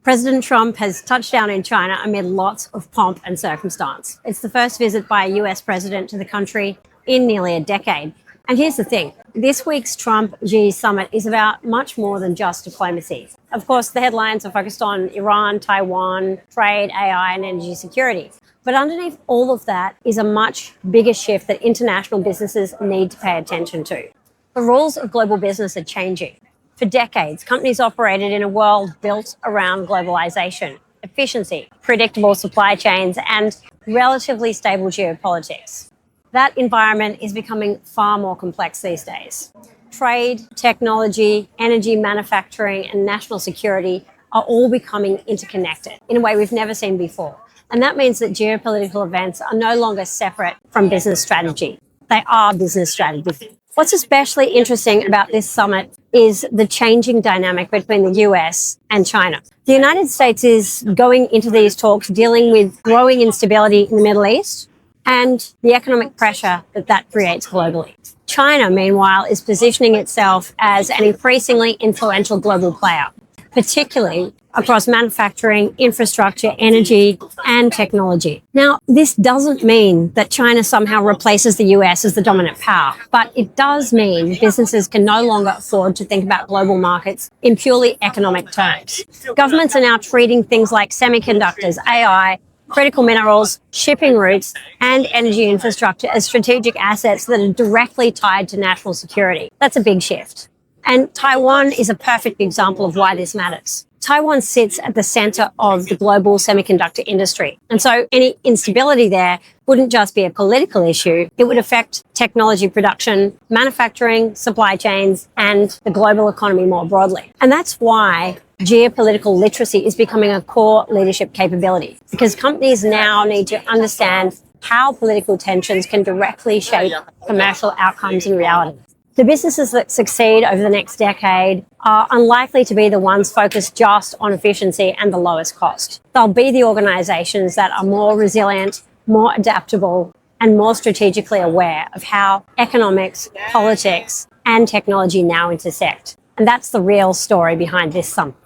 President Trump has touched down in China amid lots of pomp and circumstance. It's the first visit by a US president to the country in nearly a decade. And here's the thing, this week's Trump-Xi summit is about much more than just diplomacy. Of course, the headlines are focused on Iran, Taiwan, trade, AI, and energy security. But underneath all of that is a much bigger shift that international businesses need to pay attention to. The rules of global business are changing. For decades, companies operated in a world built around globalisation, efficiency, predictable supply chains, and relatively stable geopolitics. That environment is becoming far more complex these days. Trade, technology, energy, manufacturing, and national security are all becoming interconnected in a way we've never seen before. And that means that geopolitical events are no longer separate from business strategy. They are business strategy. What's especially interesting about this summit is the changing dynamic between the US and China. The United States is going into these talks dealing with growing instability in the Middle East and the economic pressure that creates globally. China, meanwhile, is positioning itself as an increasingly influential global player, particularly across manufacturing, infrastructure, energy, and technology. Now, this doesn't mean that China somehow replaces the US as the dominant power, but it does mean businesses can no longer afford to think about global markets in purely economic terms. Governments are now treating things like semiconductors, AI, critical minerals, shipping routes, and energy infrastructure as strategic assets that are directly tied to national security. That's a big shift. And Taiwan is a perfect example of why this matters. Taiwan sits at the center of the global semiconductor industry. And so any instability there wouldn't just be a political issue, it would affect technology production, manufacturing, supply chains, and the global economy more broadly. And that's why geopolitical literacy is becoming a core leadership capability, because companies now need to understand how political tensions can directly shape commercial outcomes in reality. The businesses that succeed over the next decade are unlikely to be the ones focused just on efficiency and the lowest cost. They'll be the organizations that are more resilient, more adaptable, and more strategically aware of how economics, politics, and technology now intersect. And that's the real story behind this summit.